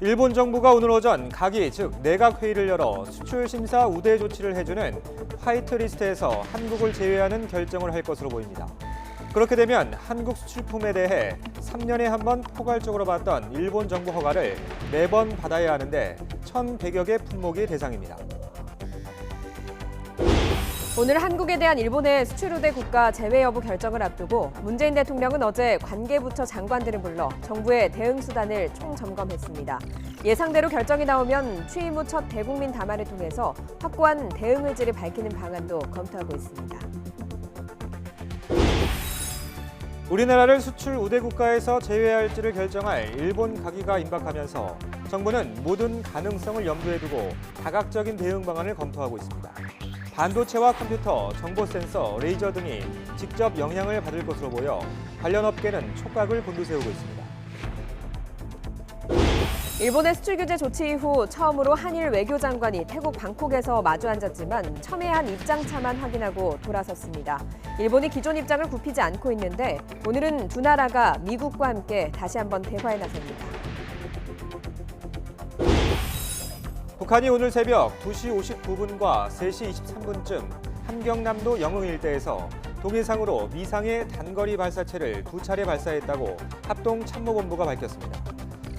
일본 정부가 오늘 오전 가기, 즉 내각회의를 열어 수출 심사 우대 조치를 해주는 화이트리스트에서 한국을 제외하는 결정을 할 것으로 보입니다. 그렇게 되면 한국 수출품에 대해 3년에 한 번 포괄적으로 받던 일본 정부 허가를 매번 받아야 하는데 1,100여 개 품목이 대상입니다. 오늘 한국에 대한 일본의 수출 우대 국가 제외 여부 결정을 앞두고 문재인 대통령은 어제 관계부처 장관들을 불러 정부의 대응 수단을 총점검했습니다. 예상대로 결정이 나오면 취임 후 첫 대국민 담화를 통해서 확고한 대응 의지를 밝히는 방안도 검토하고 있습니다. 우리나라를 수출 우대 국가에서 제외할지를 결정할 일본 가기가 임박하면서 정부는 모든 가능성을 염두에 두고 다각적인 대응 방안을 검토하고 있습니다. 반도체와 컴퓨터, 정보센서, 레이저 등이 직접 영향을 받을 것으로 보여 관련 업계는 촉각을 곤두세우고 있습니다. 일본의 수출 규제 조치 이후 처음으로 한일 외교장관이 태국 방콕에서 마주 앉았지만 첨예한 입장차만 확인하고 돌아섰습니다. 일본이 기존 입장을 굽히지 않고 있는데 오늘은 두 나라가 미국과 함께 다시 한번 대화에 나섭니다. 북한이 오늘 새벽 2시 59분과 3시 23분쯤 함경남도 영흥 일대에서 동해상으로 미상의 단거리 발사체를 2차례 발사했다고 합동참모본부가 밝혔습니다.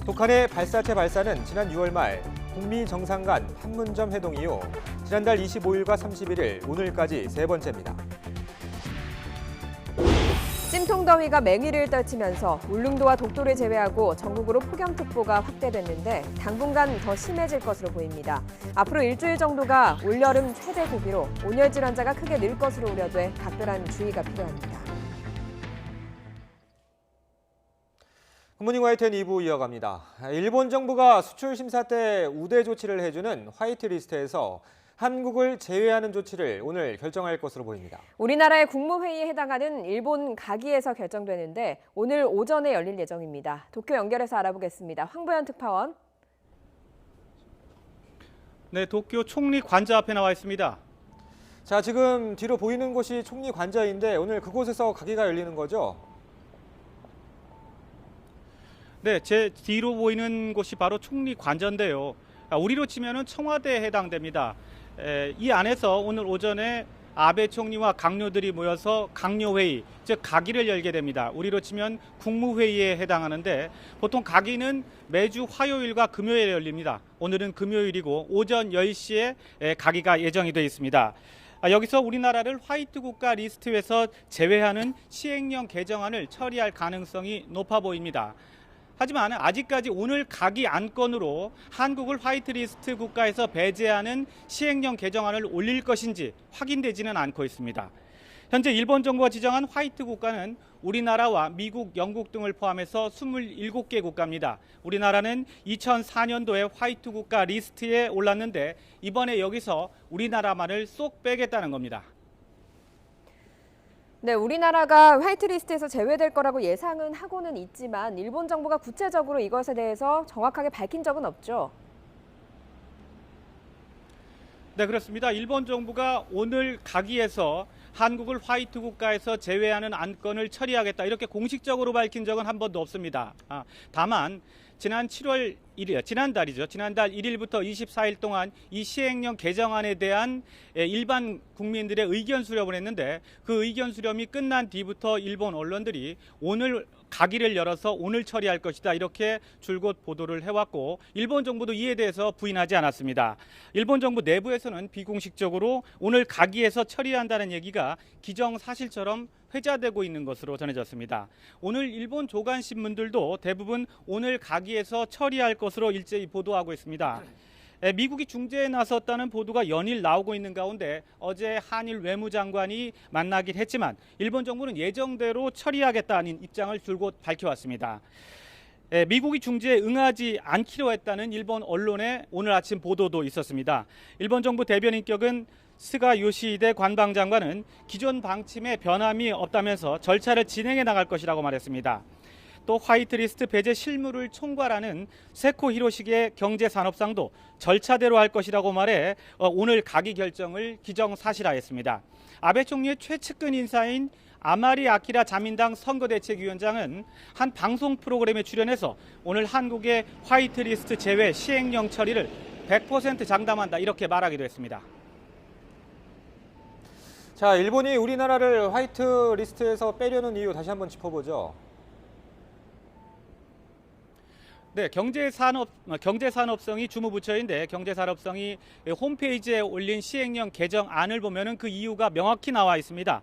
북한의 발사체 발사는 지난 6월 말 북미 정상 간 판문점 회동 이후 지난달 25일과 31일, 오늘까지 3번째입니다. 찜통더위가 맹위를 떨치면서 울릉도와 독도를 제외하고 전국으로 폭염특보가 확대됐는데 당분간 더 심해질 것으로 보입니다. 앞으로 일주일 정도가 올여름 최대 고비로 온열 질환자가 크게 늘 것으로 우려돼 각별한 주의가 필요합니다. 굿모닝 YTN 2부 이어갑니다. 일본 정부가 수출 심사 때 우대 조치를 해주는 화이트리스트에서 한국을 제외하는 조치를 오늘 결정할 것으로 보입니다. 우리나라의 국무회의에 해당하는 일본 가기에서 결정되는데 오늘 오전에 열릴 예정입니다. 도쿄 연결해서 알아보겠습니다. 황보현 특파원. 네, 도쿄 총리 관저 앞에 나와 있습니다. 자, 지금 뒤로 보이는 곳이 총리 관저인데 오늘 그곳에서 가기가 열리는 거죠? 네, 제 뒤로 보이는 곳이 바로 총리 관저인데요. 우리로 치면은 청와대에 해당됩니다. 이 안에서 오늘 오전에 아베 총리와 강요들이 모여서 강요회의, 즉 가기를 열게 됩니다. 우리로 치면 국무회의에 해당하는데 보통 가기는 매주 화요일과 금요일에 열립니다. 오늘은 금요일이고 오전 10시에 가기가 예정이 되어 있습니다. 여기서 우리나라를 화이트 국가 리스트에서 제외하는 시행령 개정안을 처리할 가능성이 높아 보입니다. 하지만 아직까지 오늘 가기 안건으로 한국을 화이트리스트 국가에서 배제하는 시행령 개정안을 올릴 것인지 확인되지는 않고 있습니다. 현재 일본 정부가 지정한 화이트 국가는 우리나라와 미국, 영국 등을 포함해서 27개 국가입니다. 우리나라는 2004년도에 화이트 국가 리스트에 올랐는데 이번에 여기서 우리나라만을 쏙 빼겠다는 겁니다. 네, 우리나라가 화이트리스트에서 제외될 거라고 예상은 하고는 있지만 일본 정부가 구체적으로 이것에 대해서 정확하게 밝힌 적은 없죠. 네, 그렇습니다. 일본 정부가 오늘 가기에서 한국을 화이트 국가에서 제외하는 안건을 처리하겠다 이렇게 공식적으로 밝힌 적은 한 번도 없습니다. 다만 지난 7월 1일, 지난달 1일부터 24일 동안 이 시행령 개정안에 대한 일반 국민들의 의견 수렴을 했는데 그 의견 수렴이 끝난 뒤부터 일본 언론들이 오늘 가기를 열어서 오늘 처리할 것이다 이렇게 줄곧 보도를 해왔고 일본 정부도 이에 대해서 부인하지 않았습니다. 일본 정부 내부에서는 비공식적으로 오늘 가기에서 처리한다는 얘기가 기정사실처럼 회자되고 있는 것으로 전해졌습니다. 오늘 일본 조간신문들도 대부분 오늘 가기에서 처리할 것으로 일제히 보도하고 있습니다. 미국이 중재에 나섰다는 보도가 연일 나오고 있는 가운데 어제 한일 외무장관이 만나긴 했지만 일본 정부는 예정대로 처리하겠다는 입장을 줄곧 밝혀왔습니다. 미국이 중재에 응하지 않기로 했다는 일본 언론의 오늘 아침 보도도 있었습니다. 일본 정부 대변인격은 스가 요시히데 관방장관은 기존 방침에 변함이 없다면서 절차를 진행해 나갈 것이라고 말했습니다. 또 화이트리스트 배제 실무를 총괄하는 세코 히로시게 경제산업상도 절차대로 할 것이라고 말해 오늘 가기 결정을 기정사실화했습니다. 아베 총리의 최측근 인사인 아마리 아키라 자민당 선거대책위원장은 한 방송 프로그램에 출연해서 오늘 한국의 화이트리스트 제외 시행령 처리를 100% 장담한다 이렇게 말하기도 했습니다. 자, 일본이 우리나라를 화이트 리스트에서 빼려는 이유 다시 한번 짚어보죠. 네, 경제산업성이 주무부처인데 경제산업성이 홈페이지에 올린 시행령 개정안을 보면은 그 이유가 명확히 나와 있습니다.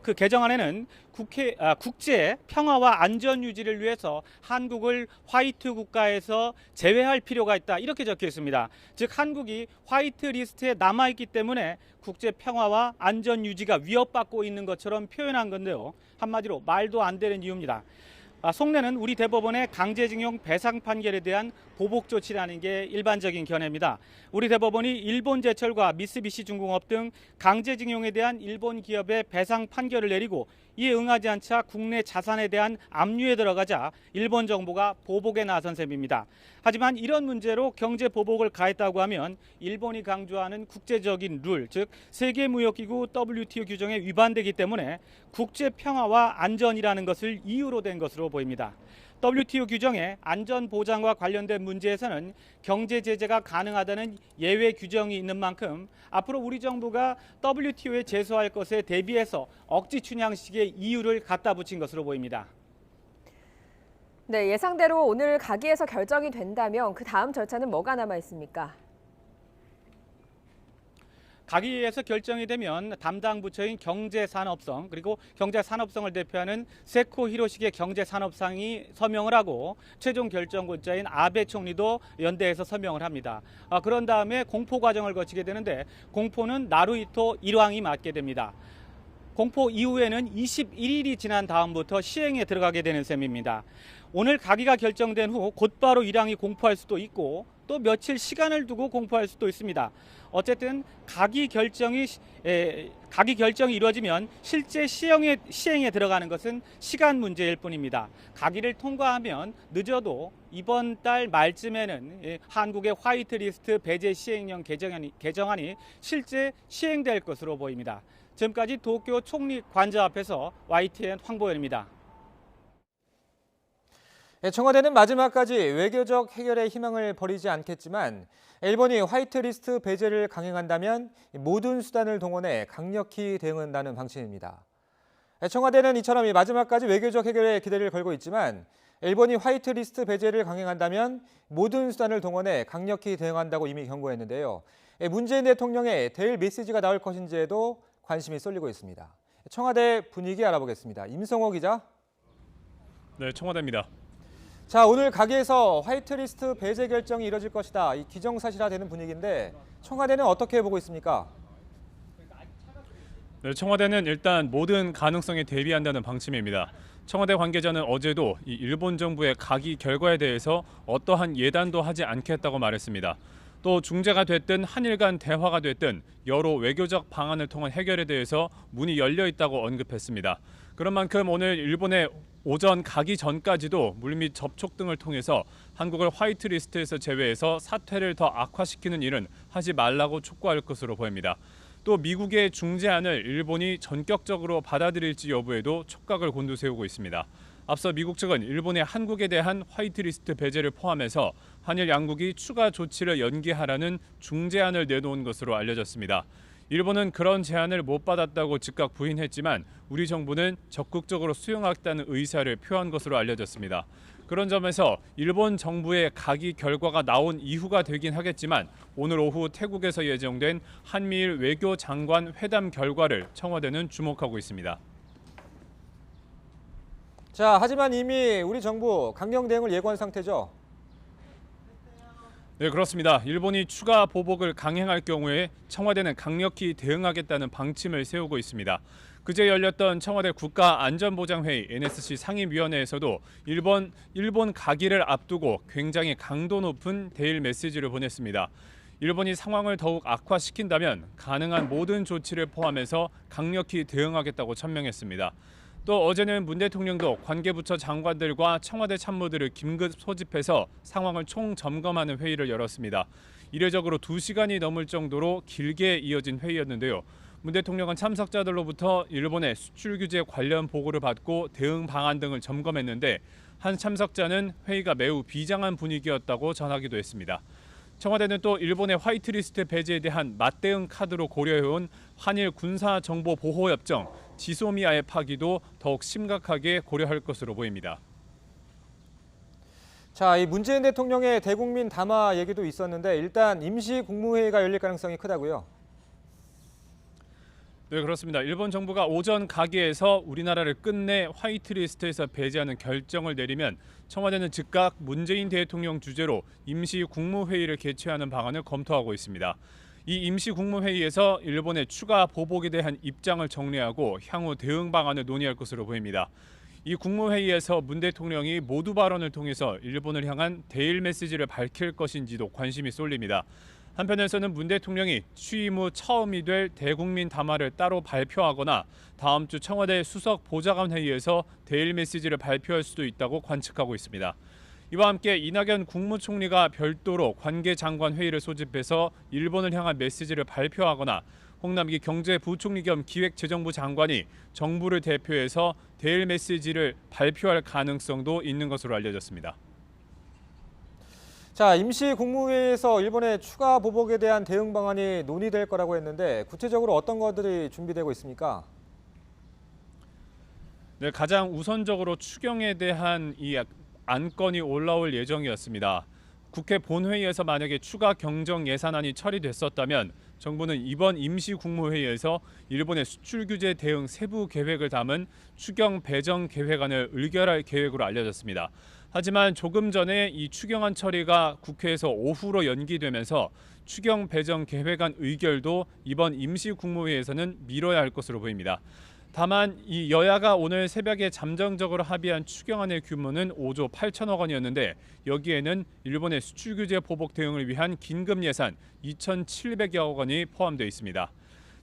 그 개정안에는 국제 평화와 안전 유지를 위해서 한국을 화이트 국가에서 제외할 필요가 있다 이렇게 적혀 있습니다. 즉 한국이 화이트 리스트에 남아있기 때문에 국제 평화와 안전 유지가 위협받고 있는 것처럼 표현한 건데요. 한마디로 말도 안 되는 이유입니다. 속내는 우리 대법원의 강제징용 배상 판결에 대한 보복 조치라는 게 일반적인 견해입니다. 우리 대법원이 일본제철과 미쓰비시중공업 등 강제징용에 대한 일본 기업의 배상 판결을 내리고 이에 응하지 않자 국내 자산에 대한 압류에 들어가자 일본 정부가 보복에 나선 셈입니다. 하지만 이런 문제로 경제 보복을 가했다고 하면 일본이 강조하는 국제적인 룰, 즉 세계무역기구 WTO 규정에 위반되기 때문에 국제 평화와 안전이라는 것을 이유로 된 것으로 보입니다. WTO 규정의 안전 보장과 관련된 문제에서는 경제 제재가 가능하다는 예외 규정이 있는 만큼 앞으로 우리 정부가 WTO에 제소할 것에 대비해서 억지 춘향식의 이유를 갖다 붙인 것으로 보입니다. 네, 예상대로 오늘 가기에서 결정이 된다면 그 다음 절차는 뭐가 남아 있습니까? 가기에서 결정이 되면 담당 부처인 경제산업성 그리고 경제산업성을 대표하는 세코 히로시게 경제산업상이 서명을 하고 최종 결정권자인 아베 총리도 연대해서 서명을 합니다. 그런 다음에 공포 과정을 거치게 되는데 공포는 나루히토 일왕이 맡게 됩니다. 공포 이후에는 21일이 지난 다음부터 시행에 들어가게 되는 셈입니다. 오늘 가기가 결정된 후 곧바로 일왕이 공포할 수도 있고 또 며칠 시간을 두고 공포할 수도 있습니다. 어쨌든 가기 결정이 이루어지면 실제 시행에 들어가는 것은 시간 문제일 뿐입니다. 가기를 통과하면 늦어도 이번 달 말쯤에는 한국의 화이트리스트 배제 시행령 개정안이 실제 시행될 것으로 보입니다. 지금까지 도쿄 총리 관저 앞에서 YTN 황보현입니다. 청와대는 마지막까지 외교적 해결의 희망을 버리지 않겠지만 일본이 화이트리스트 배제를 강행한다면 모든 수단을 동원해 강력히 대응한다는 방침입니다. 청와대는 이처럼 마지막까지 외교적 해결에 기대를 걸고 있지만 일본이 화이트리스트 배제를 강행한다면 모든 수단을 동원해 강력히 대응한다고 이미 경고했는데요. 문재인 대통령의 대일 메시지가 나올 것인지에도 관심이 쏠리고 있습니다. 청와대 분위기 알아보겠습니다. 임성호 기자. 네, 청와대입니다. 자, 오늘 가기에서 화이트리스트 배제 결정이 이뤄질 것이다. 이 기정사실화되는 분위기인데 청와대는 어떻게 보고 있습니까? 네, 청와대는 일단 모든 가능성에 대비한다는 방침입니다. 청와대 관계자는 어제도 이 일본 정부의 가기 결과에 대해서 어떠한 예단도 하지 않겠다고 말했습니다. 또 중재가 됐든 한일 간 대화가 됐든 여러 외교적 방안을 통한 해결에 대해서 문이 열려 있다고 언급했습니다. 그런 만큼 오늘 일본의 오전 가기 전까지도 물밑 접촉 등을 통해서 한국을 화이트리스트에서 제외해서 사태를 더 악화시키는 일은 하지 말라고 촉구할 것으로 보입니다. 또 미국의 중재안을 일본이 전격적으로 받아들일지 여부에도 촉각을 곤두세우고 있습니다. 앞서 미국 측은 일본의 한국에 대한 화이트리스트 배제를 포함해서 한일 양국이 추가 조치를 연기하라는 중재안을 내놓은 것으로 알려졌습니다. 일본은 그런 제안을 못 받았다고 즉각 부인했지만 우리 정부는 적극적으로 수용하겠다는 의사를 표한 것으로 알려졌습니다. 그런 점에서 일본 정부의 가기 결과가 나온 이후가 되긴 하겠지만 오늘 오후 태국에서 예정된 한미일 외교장관 회담 결과를 청와대는 주목하고 있습니다. 자, 하지만 이미 우리 정부 강경 대응을 예고한 상태죠. 네, 그렇습니다. 일본이 추가 보복을 강행할 경우에 청와대는 강력히 대응하겠다는 방침을 세우고 있습니다. 그제 열렸던 청와대 국가안전보장회의 NSC 상임위원회에서도 일본 가기를 앞두고 굉장히 강도 높은 대일 메시지를 보냈습니다. 일본이 상황을 더욱 악화시킨다면 가능한 모든 조치를 포함해서 강력히 대응하겠다고 천명했습니다. 또 어제는 문 대통령도 관계부처 장관들과 청와대 참모들을 긴급 소집해서 상황을 총점검하는 회의를 열었습니다. 이례적으로 2시간이 넘을 정도로 길게 이어진 회의였는데요. 문 대통령은 참석자들로부터 일본의 수출 규제 관련 보고를 받고 대응 방안 등을 점검했는데 한 참석자는 회의가 매우 비장한 분위기였다고 전하기도 했습니다. 청와대는 또 일본의 화이트리스트 배제에 대한 맞대응 카드로 고려해온 한일 군사정보보호협정 지소미아의 파기도 더욱 심각하게 고려할 것으로 보입니다. 자, 이 문재인 대통령의 대국민 담화 얘기도 있었는데 일단 임시 국무회의가 열릴 가능성이 크다고요? 네, 그렇습니다. 일본 정부가 오전 가기에서 우리나라를 끝내 화이트리스트에서 배제하는 결정을 내리면 청와대는 즉각 문재인 대통령 주재로 임시 국무회의를 개최하는 방안을 검토하고 있습니다. 이 임시 국무회의에서 일본의 추가 보복에 대한 입장을 정리하고 향후 대응 방안을 논의할 것으로 보입니다. 이 국무회의에서 문 대통령이 모두 발언을 통해서 일본을 향한 대일 메시지를 밝힐 것인지도 관심이 쏠립니다. 한편에서는 문 대통령이 취임 후 처음이 될 대국민 담화를 따로 발표하거나 다음 주 청와대 수석 보좌관 회의에서 대일 메시지를 발표할 수도 있다고 관측하고 있습니다. 이와 함께 이낙연 국무총리가 별도로 관계장관 회의를 소집해서 일본을 향한 메시지를 발표하거나 홍남기 경제부총리 겸 기획재정부 장관이 정부를 대표해서 대일 메시지를 발표할 가능성도 있는 것으로 알려졌습니다. 자, 임시 국무회의에서 일본의 추가 보복에 대한 대응 방안이 논의될 거라고 했는데 구체적으로 어떤 것들이 준비되고 있습니까? 네, 가장 우선적으로 추경에 대한 이 안건이 올라올 예정이었습니다. 국회 본회의에서 만약에 추가 경정 예산안이 처리됐었다면 정부는 이번 임시 국무회의에서 일본의 수출 규제 대응 세부 계획을 담은 추경 배정 계획안을 의결할 계획으로 알려졌습니다. 하지만 조금 전에 이 추경안 처리가 국회에서 오후로 연기되면서 추경 배정 계획안 의결도 이번 임시 국무회의에서는 미뤄야 할 것으로 보입니다. 다만 이 여야가 오늘 새벽에 잠정적으로 합의한 추경안의 규모는 5조 8천억 원이었는데 여기에는 일본의 수출 규제 보복 대응을 위한 긴급 예산 2,700여 원이 포함되어 있습니다.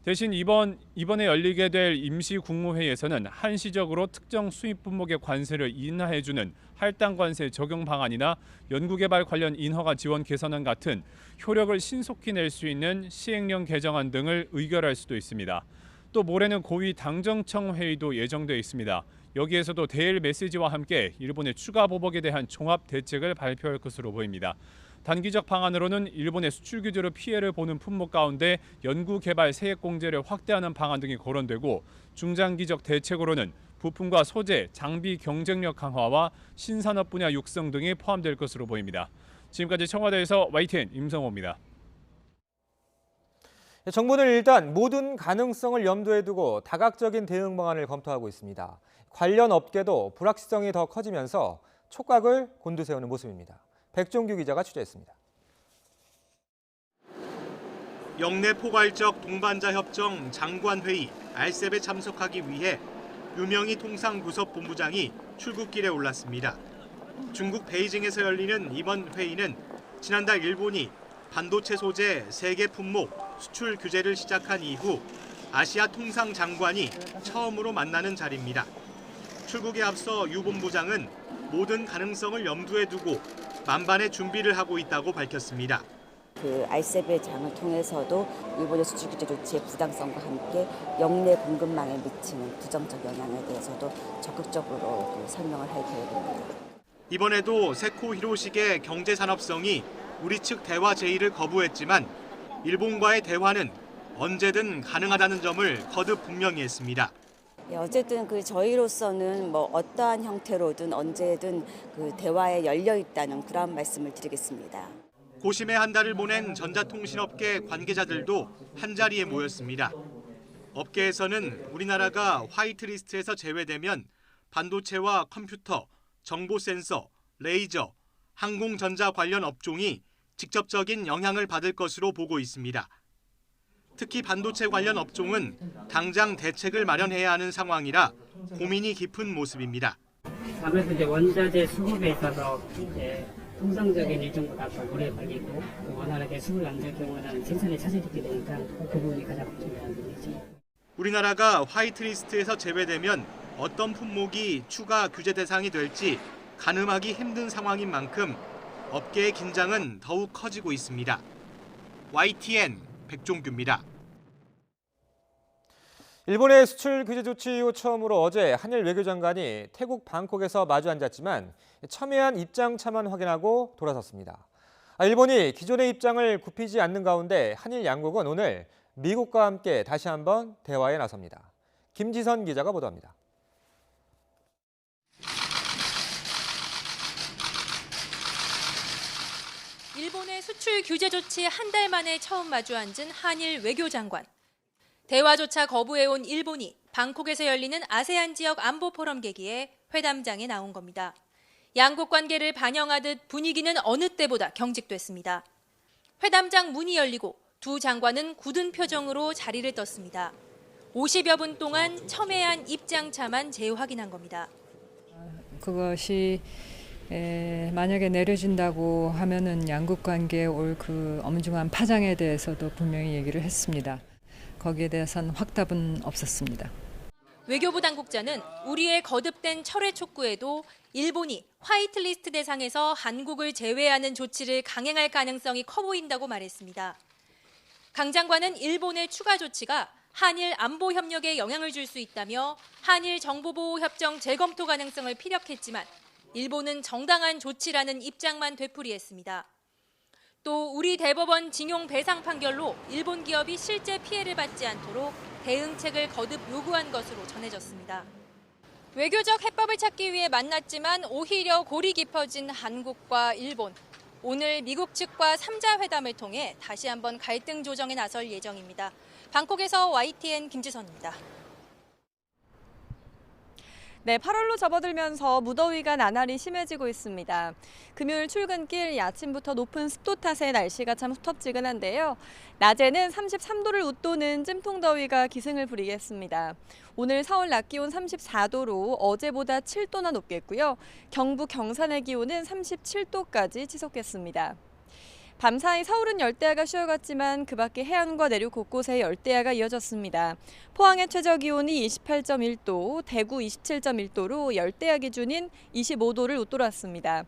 대신 이번에 열리게 될 임시 국무회의에서는 한시적으로 특정 수입 품목의 관세를 인하해주는 할당 관세 적용 방안이나 연구개발 관련 인허가 지원 개선안 같은 효력을 신속히 낼 수 있는 시행령 개정안 등을 의결할 수도 있습니다. 또 모레는 고위 당정청 회의도 예정돼 있습니다. 여기에서도 대일 메시지와 함께 일본의 추가 보복에 대한 종합 대책을 발표할 것으로 보입니다. 단기적 방안으로는 일본의 수출 규제로 피해를 보는 품목 가운데 연구개발 세액공제를 확대하는 방안 등이 거론되고 중장기적 대책으로는 부품과 소재, 장비 경쟁력 강화와 신산업 분야 육성 등이 포함될 것으로 보입니다. 지금까지 청와대에서 YTN 임성호입니다. 정부는 일단 모든 가능성을 염두에 두고 다각적인 대응 방안을 검토하고 있습니다. 관련 업계도 불확실성이 더 커지면서 촉각을 곤두세우는 모습입니다. 백종규 기자가 취재했습니다. 영내 포괄적 동반자 협정 장관회의 RCEP에 참석하기 위해 유명희 통상부섭본부장이 출국길에 올랐습니다. 중국 베이징에서 열리는 이번 회의는 지난달 일본이 반도체 소재 세계 품목 수출 규제를 시작한 이후 아시아 통상 장관이 처음으로 만나는 자리입니다. 출국에 앞서 유 본부장은 모든 가능성을 염두에 두고 만반의 준비를 하고 있다고 밝혔습니다. RCEP의 장을 통해서도 일본의 수출 규제 조치의 부당성과 함께 영내 공급망에 미치는 부정적 영향에 대해서도 적극적으로 설명을 할 계획입니다. 이번에도 세코 히로시게 경제산업성이 우리 측 대화 제의를 거부했지만 일본과의 대화는 언제든 가능하다는 점을 거듭 분명히 했습니다. 어쨌든 저희로서는 어떠한 형태로든 언제든 대화에 열려 있다는 그런 말씀을 드리겠습니다. 고심의 한 달을 보낸 전자통신업계 관계자들도 한자리에 모였습니다. 업계에서는 우리나라가 화이트리스트에서 제외되면 반도체와 컴퓨터, 정보센서, 레이저, 항공전자 관련 업종이 직접적인 영향을 받을 것으로 보고 있습니다. 특히 반도체 관련 업종은 당장 대책을 마련해야 하는 상황이라 고민이 깊은 모습입니다. 아무래도 원자재 수급에 있어서 통상적인 일정보다 더 오래 걸리고 원활하게 수급이 안 될 경우는 생산에 차질이 있게 되니까 그 부분이 가장 중요한 부분이죠. 우리나라가 화이트리스트에서 제외되면 어떤 품목이 추가 규제 대상이 될지 가늠하기 힘든 상황인 만큼 업계의 긴장은 더욱 커지고 있습니다. YTN 백종규입니다. 일본의 수출 규제 조치 이후 처음으로 어제 한일 외교장관이 태국 방콕에서 마주 앉았지만 첨예한 입장 차만 확인하고 돌아섰습니다. 일본이 기존의 입장을 굽히지 않는 가운데 한일 양국은 오늘 미국과 함께 다시 한번 대화에 나섭니다. 김지선 기자가 보도합니다. 일본의 수출 규제 조치 한 달 만에 처음 마주 앉은 한일 외교장관. 대화조차 거부해온 일본이 방콕에서 열리는 아세안 지역 안보 포럼 계기에 회담장에 나온 겁니다. 양국 관계를 반영하듯 분위기는 어느 때보다 경직됐습니다. 회담장 문이 열리고 두 장관은 굳은 표정으로 자리를 떴습니다. 50여 분 동안 첨예한 입장차만 재확인한 겁니다. 그것이 만약에 내려진다고 하면은 양국 관계에 올 그 엄중한 파장에 대해서도 분명히 얘기를 했습니다. 거기에 대해서는 확답은 없었습니다. 외교부 당국자는 우리의 거듭된 철회 촉구에도 일본이 화이트리스트 대상에서 한국을 제외하는 조치를 강행할 가능성이 커 보인다고 말했습니다. 강 장관은 일본의 추가 조치가 한일 안보 협력에 영향을 줄 수 있다며 한일 정보보호협정 재검토 가능성을 피력했지만 일본은 정당한 조치라는 입장만 되풀이했습니다. 또 우리 대법원 징용 배상 판결로 일본 기업이 실제 피해를 받지 않도록 대응책을 거듭 요구한 것으로 전해졌습니다. 외교적 해법을 찾기 위해 만났지만 오히려 골이 깊어진 한국과 일본. 오늘 미국 측과 3자 회담을 통해 다시 한번 갈등 조정에 나설 예정입니다. 방콕에서 YTN 김지선입니다. 네, 8월로 접어들면서 무더위가 나날이 심해지고 있습니다. 금요일 출근길 아침부터 높은 습도 탓에 날씨가 참 후텁지근한데요. 낮에는 33도를 웃도는 찜통더위가 기승을 부리겠습니다. 오늘 서울 낮 기온 34도로 어제보다 7도나 높겠고요. 경북 경산의 기온은 37도까지 치솟겠습니다. 밤사이 서울은 열대야가 쉬어갔지만 그 밖에 해안과 내륙 곳곳에 열대야가 이어졌습니다. 포항의 최저기온이 28.1도, 대구 27.1도로 열대야 기준인 25도를 웃돌았습니다.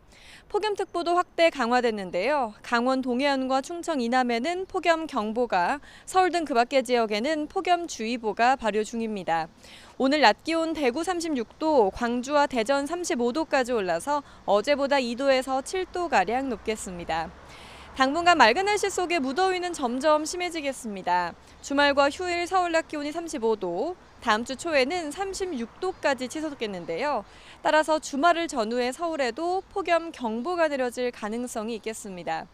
폭염특보도 확대 강화됐는데요. 강원 동해안과 충청 이남에는 폭염경보가, 서울 등 그 밖의 지역에는 폭염주의보가 발효 중입니다. 오늘 낮 기온 대구 36도, 광주와 대전 35도까지 올라서 어제보다 2도에서 7도가량 높겠습니다. 당분간 맑은 날씨 속에 무더위는 점점 심해지겠습니다. 주말과 휴일 서울 낮 기온이 35도, 다음 주 초에는 36도까지 치솟겠는데요. 따라서 주말을 전후해 서울에도 폭염 경보가 내려질 가능성이 있겠습니다.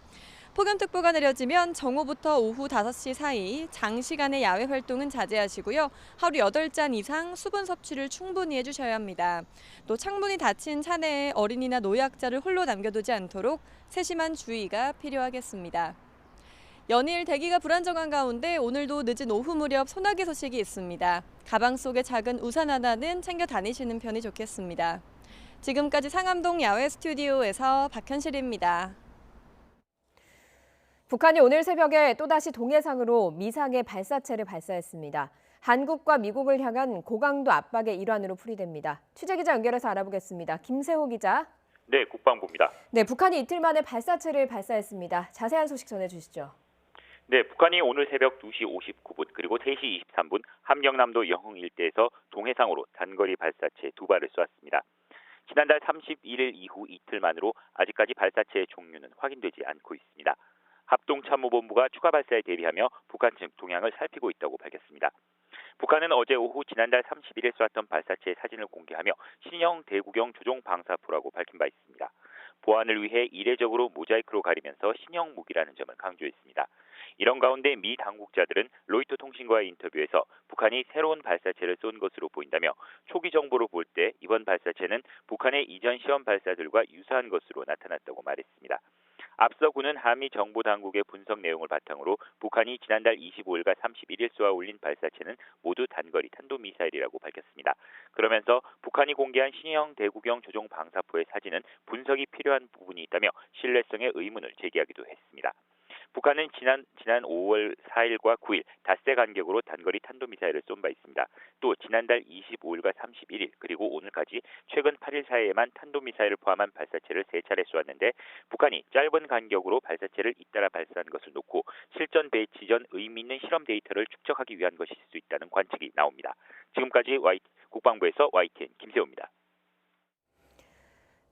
폭염특보가 내려지면 정오부터 오후 5시 사이 장시간의 야외 활동은 자제하시고요. 하루 8잔 이상 수분 섭취를 충분히 해주셔야 합니다. 또 창문이 닫힌 차내에 어린이나 노약자를 홀로 남겨두지 않도록 세심한 주의가 필요하겠습니다. 연일 대기가 불안정한 가운데 오늘도 늦은 오후 무렵 소나기 소식이 있습니다. 가방 속에 작은 우산 하나는 챙겨 다니시는 편이 좋겠습니다. 지금까지 상암동 야외 스튜디오에서 박현실입니다. 북한이 오늘 새벽에 또다시 동해상으로 미상의 발사체를 발사했습니다. 한국과 미국을 향한 고강도 압박의 일환으로 풀이됩니다. 취재기자 연결해서 알아보겠습니다. 김세호 기자. 네, 국방부입니다. 네, 북한이 이틀 만에 발사체를 발사했습니다. 자세한 소식 전해주시죠. 네, 북한이 오늘 새벽 2시 59분 그리고 3시 23분 함경남도 영흥 일대에서 동해상으로 단거리 발사체 2발을 쏘았습니다. 지난달 31일 이후 이틀 만으로 아직까지 발사체의 종류는 확인되지 않고 있습니다. 합동참모본부가 추가 발사에 대비하며 북한 측 동향을 살피고 있다고 밝혔습니다. 북한은 어제 오후 지난달 31일 쏘았던 발사체의 사진을 공개하며 신형 대구경 조종 방사포라고 밝힌 바 있습니다. 보안을 위해 이례적으로 모자이크로 가리면서 신형 무기라는 점을 강조했습니다. 이런 가운데 미 당국자들은 로이터 통신과의 인터뷰에서 북한이 새로운 발사체를 쏜 것으로 보인다며 초기 정보로 볼 때 이번 발사체는 북한의 이전 시험 발사들과 유사한 것으로 나타났다고 말했습니다. 앞서 군은 한미 정보 당국의 분석 내용을 바탕으로 북한이 지난달 25일과 31일 쏘아 올린 발사체는 모두 단거리 탄도미사일이라고 밝혔습니다. 그러면서 북한이 공개한 신형 대구경 조종 방사포의 사진은 분석이 필요한 부분이 있다며 신뢰성의 의문을 제기하기도 했습니다. 북한은 지난 5월 4일과 9일 닷새 간격으로 단거리 탄도미사일을 쏜 바 있습니다. 또 지난달 25일과 31일 그리고 오늘까지 최근 8일 사이에만 탄도미사일을 포함한 발사체를 3차례 쏘았는데 북한이 짧은 간격으로 발사체를 잇따라 발사한 것을 놓고 실전 배치 전 의미 있는 실험 데이터를 축적하기 위한 것일 수 있다는 관측이 나옵니다. 지금까지 국방부에서 YTN 김세호입니다.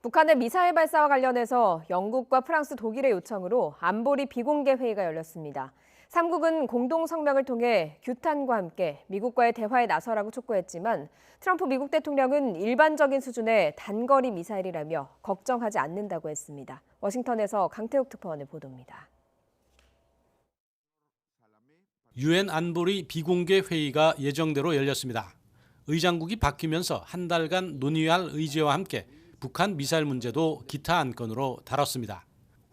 북한의 미사일 발사와 관련해서 영국과 프랑스, 독일의 요청으로 안보리 비공개 회의가 열렸습니다. 3국은 공동 성명을 통해 규탄과 함께 미국과의 대화에 나서라고 촉구했지만 트럼프 미국 대통령은 일반적인 수준의 단거리 미사일이라며 걱정하지 않는다고 했습니다. 워싱턴에서 강태욱 특파원의 보도입니다. 유엔 안보리 비공개 회의가 예정대로 열렸습니다. 의장국이 바뀌면서 한 달간 논의할 의제와 함께 북한 미사일 문제도 기타 안건으로 다뤘습니다.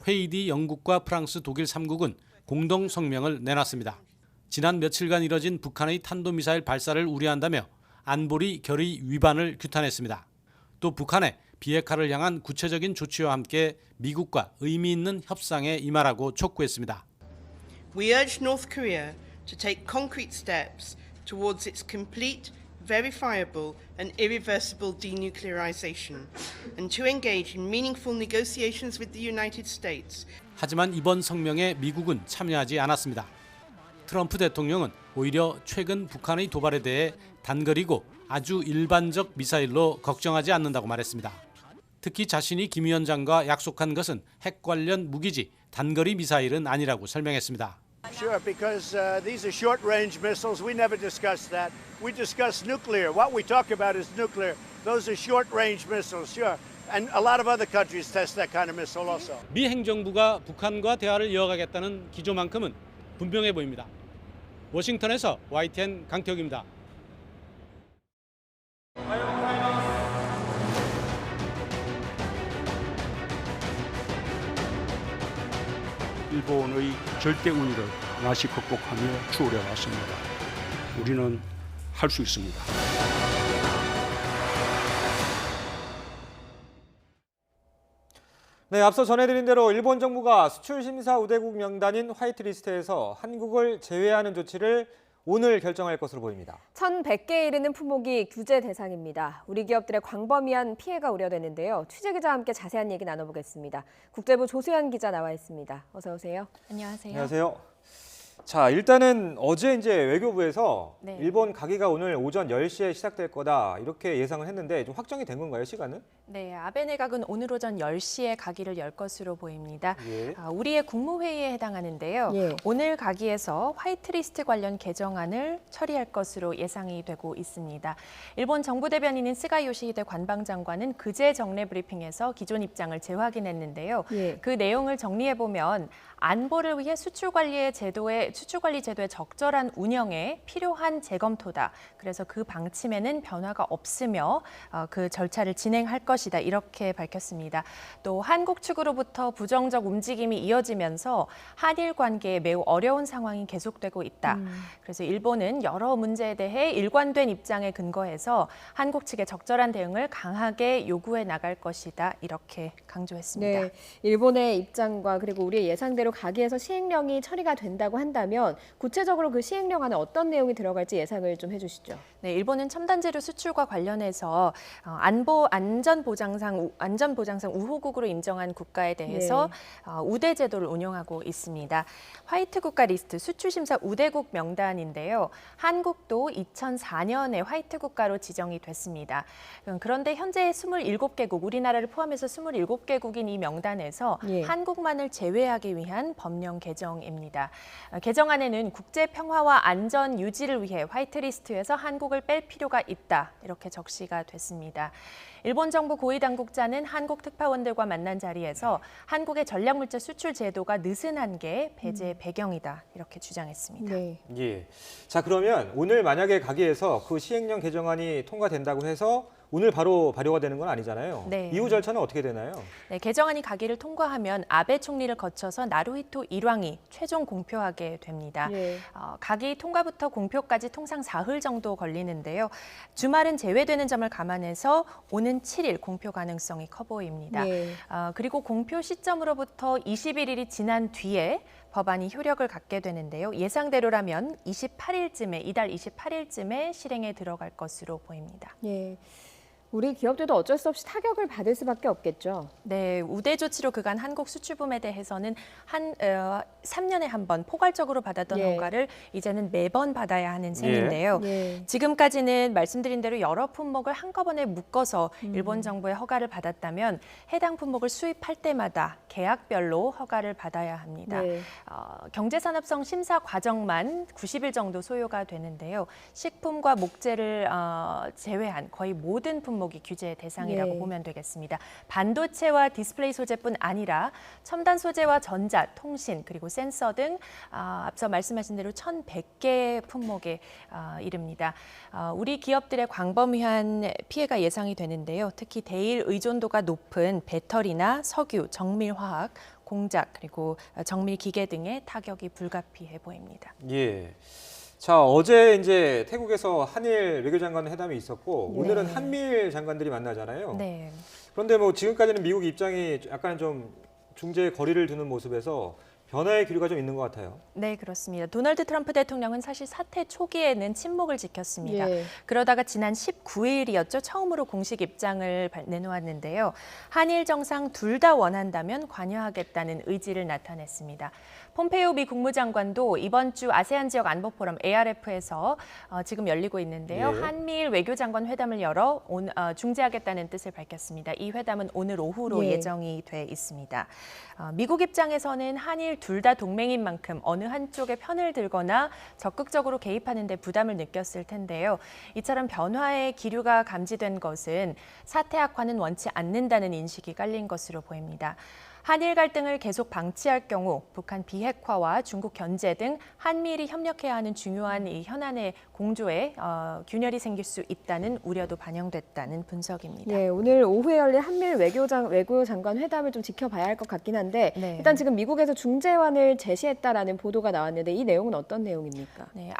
회의 뒤 영국과 프랑스, 독일 3국은 공동 성명을 내놨습니다. 지난 며칠간 이뤄진 북한의 탄도미사일 발사를 우려한다며 안보리 결의 위반을 규탄했습니다. 또 북한의 비핵화를 향한 구체적인 조치와 함께 미국과 의미 있는 협상에 임하라고 촉구했습니다. We urge North Korea to take concrete steps towards its complete, verifiable and irreversible denuclearization and to engage in meaningful negotiations with the United States. 하지만 이번 성명에 미국은 참여하지 않았습니다. 트럼프 대통령은 오히려 최근 북한의 도발에 대해 단거리고 아주 일반적 미사일로 걱정하지 않는다고 말했습니다. 특히 자신이 김 위원장과 약속한 것은 핵 관련 무기지 단거리 미사일은 아니라고 설명했습니다. Sure, because these are short-range missiles. We never discuss that. We discuss nuclear. What we talk about is nuclear. Those are short-range missiles, sure. And a lot of other countries test that kind of missile also. 미 행정부가 북한과 대화를 이어가겠다는 기조만큼은 분명해 보입니다. 워싱턴에서 YTN 강태욱입니다. 일본의 절대 우위를 하나씩 극복하며 추월해 왔습니다. 우리는 할 수 있습니다. 네, 앞서 전해드린 대로 일본 정부가 수출 심사 우대국 명단인 화이트리스트에서 한국을 제외하는 조치를 오늘 결정할 것으로 보입니다. 1,100개에 이르는 품목이 규제 대상입니다. 우리 기업들의 광범위한 피해가 우려되는데요. 취재기자와 함께 자세한 얘기 나눠보겠습니다. 국제부 조수연 기자 나와 있습니다. 어서 오세요. 안녕하세요. 안녕하세요. 자, 일단은 어제 이제 외교부에서 네. 일본 가기가 오늘 오전 10시에 시작될 거다 이렇게 예상을 했는데 좀 확정이 된 건가요, 시간은? 네, 아베 내각은 오늘 오전 10시에 가기를 열 것으로 보입니다. 예. 우리의 국무회의에 해당하는데요. 예. 오늘 가기에서 화이트리스트 관련 개정안을 처리할 것으로 예상이 되고 있습니다. 일본 정부 대변인인 스가 요시히데 관방장관은 그제 정례 브리핑에서 기존 입장을 재확인했는데요. 예. 그 내용을 정리해보면 안보를 위해 수출관리 제도의 적절한 운영에 필요한 재검토다. 그래서 그 방침에는 변화가 없으며 그 절차를 진행할 것이다. 이렇게 밝혔습니다. 또 한국 측으로부터 부정적 움직임이 이어지면서 한일 관계에 매우 어려운 상황이 계속되고 있다. 그래서 일본은 여러 문제에 대해 일관된 입장에 근거해서 한국 측의 적절한 대응을 강하게 요구해 나갈 것이다. 이렇게 강조했습니다. 네, 일본의 입장과 그리고 우리의 예상대로 가기에서 시행령이 처리가 된다고 한다면 구체적으로 그 시행령 안에 어떤 내용이 들어갈지 예상을 좀 해주시죠. 네, 일본은 첨단 재료 수출과 관련해서 안전보장상 우호국으로 인정한 국가에 대해서 우대 제도를 운영하고 있습니다. 화이트 국가 리스트 수출심사 우대국 명단인데요. 한국도 2004년에 화이트 국가로 지정이 됐습니다. 그런데 현재 27개국, 우리나라를 포함해서 27개국인 이 명단에서 한국만을 제외하기 위한 법령 개정입니다. 개정안에는 국제 평화와 안전 유지를 위해 화이트리스트에서 한국을 뺄 필요가 있다. 이렇게 적시가 됐습니다. 일본 정부 고위 당국자는 한국 특파원들과 만난 자리에서 한국의 전략물자 수출 제도가 느슨한 게 배제의 배경이다. 이렇게 주장했습니다. 네. 예. 자, 그러면 오늘 만약에 가기에서 그 시행령 개정안이 통과된다고 해서 오늘 바로 발효가 되는 건 아니잖아요. 네. 이후 절차는 어떻게 되나요? 네, 개정안이 가기를 통과하면 아베 총리를 거쳐서 나루히토 일왕이 최종 공표하게 됩니다. 가기 통과부터 공표까지 통상 4흘 정도 걸리는데요. 주말은 제외되는 점을 감안해서 오는 7일 공표 가능성이 커 보입니다. 그리고 공표 시점으로부터 21일이 지난 뒤에 법안이 효력을 갖게 되는데요. 예상대로라면 이달 28일쯤에 실행에 들어갈 것으로 보입니다. 예. 우리 기업들도 어쩔 수 없이 타격을 받을 수밖에 없겠죠. 네, 우대 조치로 그간 한국 수출붐에 대해서는 3년에 한 번 포괄적으로 받았던 허가를 이제는 매번 받아야 하는 셈인데요. 지금까지는 말씀드린 대로 여러 품목을 한꺼번에 묶어서 일본 정부의 허가를 받았다면 해당 품목을 수입할 때마다 계약별로 허가를 받아야 합니다. 경제산업성 심사 과정만 90일 정도 소요가 되는데요. 식품과 목재를 제외한 거의 모든 품목이 규제 대상이라고 보면 되겠습니다. 반도체와 디스플레이 소재뿐 아니라 첨단 소재와 전자, 통신, 그리고 센서 등 앞서 말씀하신 대로 1,100개 품목에 이릅니다. 우리 기업들의 광범위한 피해가 예상이 되는데요. 특히 대일 의존도가 높은 배터리나 석유, 정밀화학, 공작, 그리고 정밀기계 등의 타격이 불가피해 보입니다. 예. 자, 어제 이제 태국에서 한일 외교장관 회담이 있었고 오늘은 한미일 장관들이 만나잖아요. 네. 그런데 뭐 지금까지는 미국 입장이 약간 좀 중재에 거리를 두는 모습에서 변화의 기류가 좀 있는 것 같아요. 네, 그렇습니다. 도널드 트럼프 대통령은 사실 사태 초기에는 침묵을 지켰습니다. 그러다가 지난 19일이었죠. 처음으로 공식 입장을 내놓았는데요. 한일 정상 둘 다 원한다면 관여하겠다는 의지를 나타냈습니다. 폼페이오 미 국무장관도 이번 주 아세안 지역 안보 포럼 ARF에서 지금 열리고 있는데요. 한미일 외교장관 회담을 열어 중재하겠다는 뜻을 밝혔습니다. 이 회담은 오늘 오후로 예정이 돼 있습니다. 미국 입장에서는 한일 둘 다 동맹인 만큼 어느 한쪽의 편을 들거나 적극적으로 개입하는 데 부담을 느꼈을 텐데요. 이처럼 변화의 기류가 감지된 것은 사태 악화는 원치 않는다는 인식이 깔린 것으로 보입니다. 한일 갈등을 계속 방치할 경우 북한 비핵화와 중국 견제 등 한미일이 협력해야 하는 중요한 이 현안의 공조에 균열이 생길 수 있다는 우려도 반영됐다는 분석입니다. 네, 오늘 오후에 열릴 한미일 외교장관 회담을 좀 지켜봐야 할 것 같긴 한데 일단 지금 미국에서 중재안을 제시했다라는 보도가 나왔는데 이 내용은 어떤 내용입니까? 네,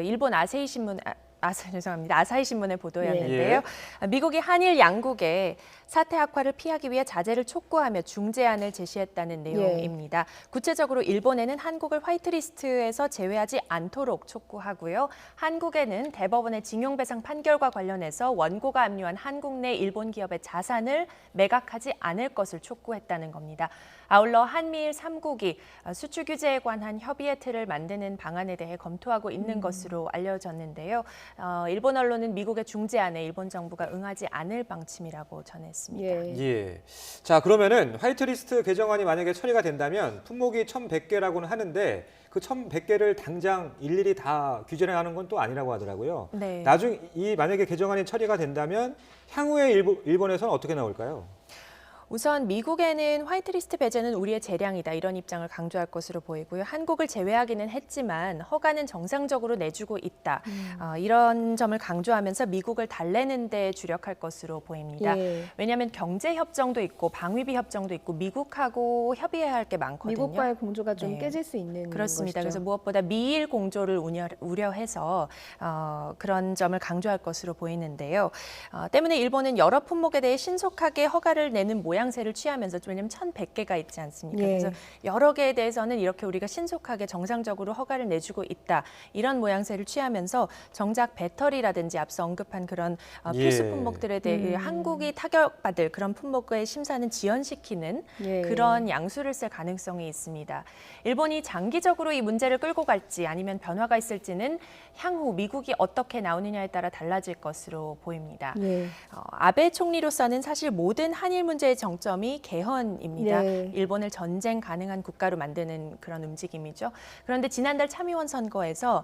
일본 아세이 신문. 아사히 신문의 보도였는데요. 미국이 한일 양국에 사태 악화를 피하기 위해 자제를 촉구하며 중재안을 제시했다는 내용입니다. 구체적으로 일본에는 한국을 화이트리스트에서 제외하지 않도록 촉구하고요. 한국에는 대법원의 징용배상 판결과 관련해서 원고가 압류한 한국 내 일본 기업의 자산을 매각하지 않을 것을 촉구했다는 겁니다. 아울러 한미일 3국이 수출 규제에 관한 협의의 틀을 만드는 방안에 대해 검토하고 있는 것으로 알려졌는데요. 일본 언론은 미국의 중재안에 일본 정부가 응하지 않을 방침이라고 전했습니다. 자, 그러면은 화이트리스트 개정안이 만약에 처리가 된다면 품목이 1,100개라고는 하는데 그 1,100개를 당장 일일이 다 규제를 하는 건 또 아니라고 하더라고요. 나중에 만약에 개정안이 처리가 된다면 향후에 일본에서는 어떻게 나올까요? 우선 미국에는 화이트리스트 배제는 우리의 재량이다 이런 입장을 강조할 것으로 보이고요. 한국을 제외하기는 했지만 허가는 정상적으로 내주고 있다. 이런 점을 강조하면서 미국을 달래는 데 주력할 것으로 보입니다. 왜냐하면 경제협정도 있고 방위비 협정도 있고 미국하고 협의해야 할 게 많거든요. 미국과의 공조가 좀 깨질 수 있는 그렇습니다. 것이죠. 그래서 무엇보다 미일 공조를 우려해서 그런 점을 강조할 것으로 보이는데요. 때문에 일본은 여러 품목에 대해 신속하게 허가를 내는 모양새를 취하면서 왜냐하면 1,100개가 있지 않습니까? 그래서 여러 개에 대해서는 이렇게 우리가 신속하게 정상적으로 허가를 내주고 있다. 이런 모양새를 취하면서 정작 배터리라든지 앞서 언급한 그런 필수 품목들에 대해 한국이 타격받을 그런 품목의 심사는 지연시키는 그런 양수를 쓸 가능성이 있습니다. 일본이 장기적으로 이 문제를 끌고 갈지 아니면 변화가 있을지는 향후 미국이 어떻게 나오느냐에 따라 달라질 것으로 보입니다. 아베 총리로서는 사실 모든 한일 문제의 정점이 개헌입니다. 일본을 전쟁 가능한 국가로 만드는 그런 움직임이죠. 그런데 지난달 참의원 선거에서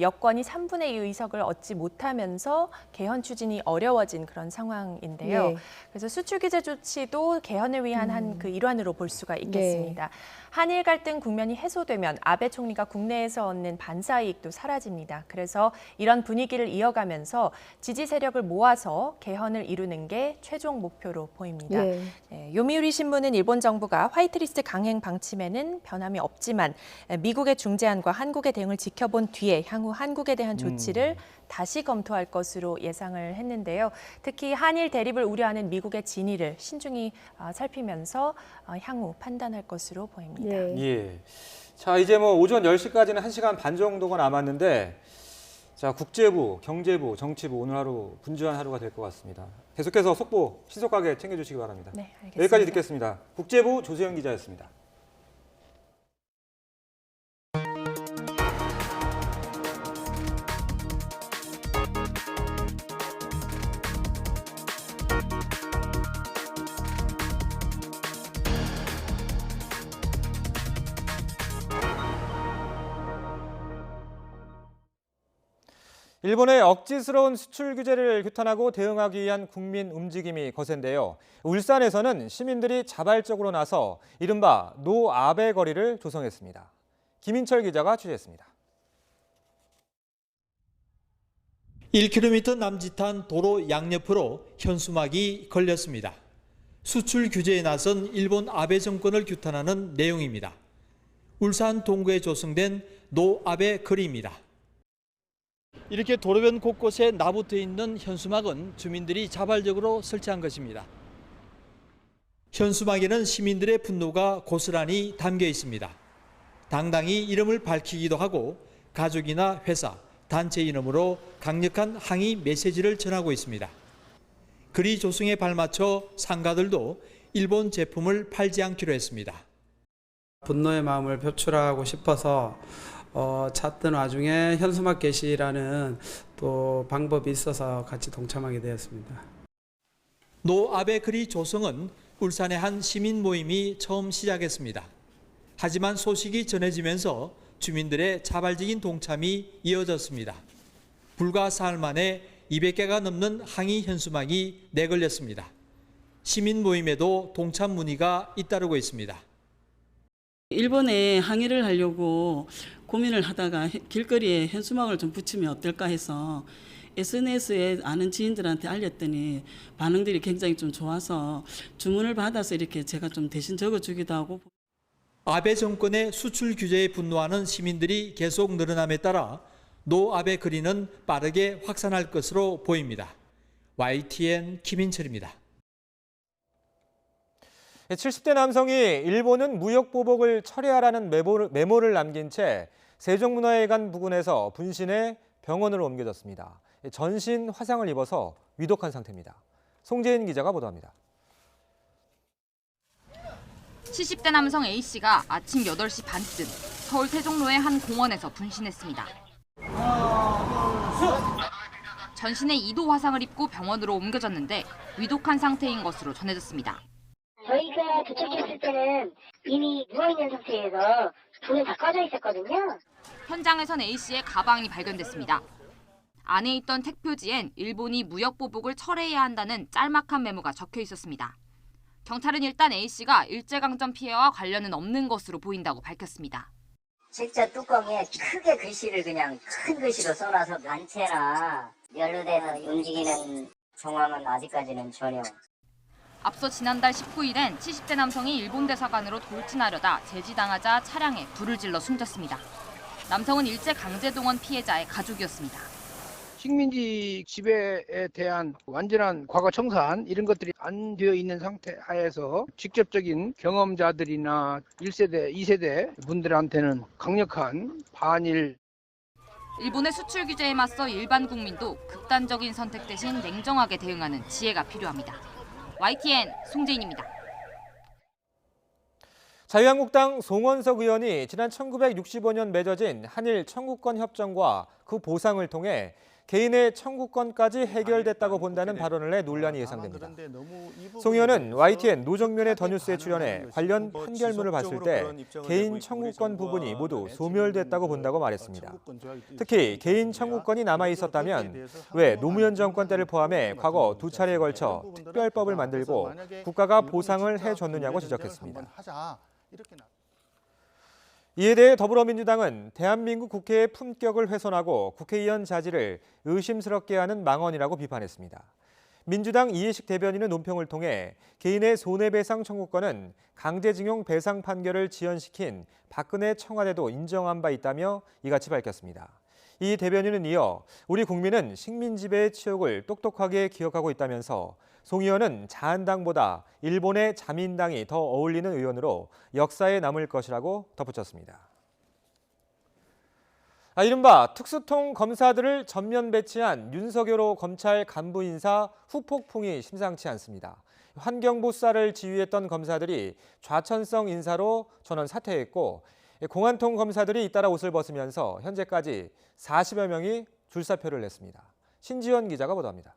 여권이 3분의 2 의석을 얻지 못하면서 개헌 추진이 어려워진 그런 상황인데요. 그래서 수출 규제 조치도 개헌을 위한 한 그 일환으로 볼 수가 있겠습니다. 한일 갈등 국면이 해소되면 아베 총리가 국내에서 얻는 반사 이익도 사라집니다. 그래서 이런 분위기를 이어가면서 지지 세력을 모아서 개헌을 이루는 게 최종 목표로 보입니다. 요미우리 신문은 일본 정부가 화이트리스트 강행 방침에는 변함이 없지만 미국의 중재안과 한국의 대응을 지켜본 뒤에 향후 한국에 대한 조치를 다시 검토할 것으로 예상을 했는데요. 특히 한일 대립을 우려하는 미국의 진위를 신중히 살피면서 향후 판단할 것으로 보입니다. 예. 자, 이제 뭐 오전 10시까지는 1시간 반 정도가 남았는데 자, 국제부, 경제부, 정치부 오늘 하루 분주한 하루가 될 것 같습니다. 계속해서 속보 신속하게 챙겨주시기 바랍니다. 네, 알겠습니다. 여기까지 듣겠습니다. 국제부 조수영 기자였습니다. 일본의 억지스러운 수출 규제를 규탄하고 대응하기 위한 국민 움직임이 거센데요. 울산에서는 시민들이 자발적으로 나서 이른바 노 아베 거리를 조성했습니다. 김인철 기자가 취재했습니다. 1km 남짓한 도로 양옆으로 현수막이 걸렸습니다. 수출 규제에 나선 일본 아베 정권을 규탄하는 내용입니다. 울산 동구에 조성된 노 아베 거리입니다. 이렇게 도로변 곳곳에 나부터 있는 현수막은 주민들이 자발적으로 설치한 것입니다. 현수막에는 시민들의 분노가 고스란히 담겨 있습니다. 당당히 이름을 밝히기도 하고 가족이나 회사, 단체 이름으로 강력한 항의 메시지를 전하고 있습니다. 거리 조성에 발맞춰 상가들도 일본 제품을 팔지 않기로 했습니다. 분노의 마음을 표출하고 싶어서 찾던 와중에 현수막 게시라는 또 방법이 있어서 같이 동참하게 되었습니다. 노 아베 거리 조성은 울산의 한 시민 모임이 처음 시작했습니다. 하지만 소식이 전해지면서 주민들의 자발적인 동참이 이어졌습니다. 불과 사흘 만에 200개가 넘는 항의 현수막이 내걸렸습니다. 시민 모임에도 동참 문의가 잇따르고 있습니다. 일본에 항의를 하려고 고민을 하다가 길거리에 현수막을 좀 붙이면 어떨까 해서 SNS에 아는 지인들한테 알렸더니 반응들이 굉장히 좀 좋아서 주문을 받아서 이렇게 제가 좀 대신 적어주기도 하고. 아베 정권의 수출 규제에 분노하는 시민들이 계속 늘어남에 따라 노 아베 거리는 빠르게 확산할 것으로 보입니다. YTN 김인철입니다. 70대 남성이 일본은 무역보복을 철회하라는 메모를 남긴 채 세종문화회관 부근에서 분신해 병원으로 옮겨졌습니다. 전신 화상을 입어서 위독한 상태입니다. 송재인 기자가 보도합니다. 70대 남성 A씨가 아침 8시 반쯤 서울 세종로의 한 공원에서 분신했습니다. 전신에 2도 화상을 입고 병원으로 옮겨졌는데 위독한 상태인 것으로 전해졌습니다. 저희가 도착했을 때는 이미 누워있는 상태에서 불은 다 꺼져 있었거든요. 현장에선 A씨의 가방이 발견됐습니다. 안에 있던 택표지엔 일본이 무역보복을 철회해야 한다는 짤막한 메모가 적혀 있었습니다. 경찰은 일단 A씨가 일제강점 피해와 관련은 없는 것으로 보인다고 밝혔습니다. 책자 뚜껑에 크게 글씨를 그냥 큰 글씨로 써놔서 단체나 연루돼서 움직이는 정황은 아직까지는 전혀. 앞서 지난달 19일엔 70대 남성이 일본 대사관으로 돌진하려다 제지당하자 차량에 불을 질러 숨졌습니다. 남성은 일제강제동원 피해자의 가족이었습니다. 식민지 지배에 대한 완전한 과거 청산 이런 것들이 안 되어 있는 상태 하에서 직접적인 경험자들이나 1세대, 2세대 분들한테는 강력한 반일. 일본의 수출 규제에 맞서 일반 국민도 극단적인 선택 대신 냉정하게 대응하는 지혜가 필요합니다. YTN 송재인입니다. 자유한국당 송원석 의원이 지난 1965년 맺어진 한일 청구권 협정과 그 보상을 통해 개인의 청구권까지 해결됐다고 본다는 발언을 해 논란이 예상됩니다. 송 의원은 YTN 노정면의 더 뉴스에 출연해 관련 판결문을 봤을 때 개인 청구권 부분이 모두 소멸됐다고 본다고 말했습니다. 특히 개인 청구권이 남아 있었다면 왜 노무현 정권 때를 포함해 과거 2차례에 걸쳐 특별법을 만들고 국가가 보상을 해줬느냐고 지적했습니다. 이에 대해 더불어민주당은 대한민국 국회의 품격을 훼손하고 국회의원 자질을 의심스럽게 하는 망언이라고 비판했습니다. 민주당 이해식 대변인은 논평을 통해 개인의 손해배상 청구권은 강제징용 배상 판결을 지연시킨 박근혜 청와대도 인정한 바 있다며 이같이 밝혔습니다. 이 대변인은 이어 우리 국민은 식민 지배의 치욕을 똑똑하게 기억하고 있다면서 송 의원은 자한당보다 일본의 자민당이 더 어울리는 의원으로 역사에 남을 것이라고 덧붙였습니다. 이른바 특수통 검사들을 전면 배치한 윤석열 검찰 간부 인사 후폭풍이 심상치 않습니다. 환경부 수사를 지휘했던 검사들이 좌천성 인사로 전원 사퇴했고 공안통 검사들이 잇따라 옷을 벗으면서 현재까지 40여 명이 줄사표를 냈습니다. 신지연 기자가 보도합니다.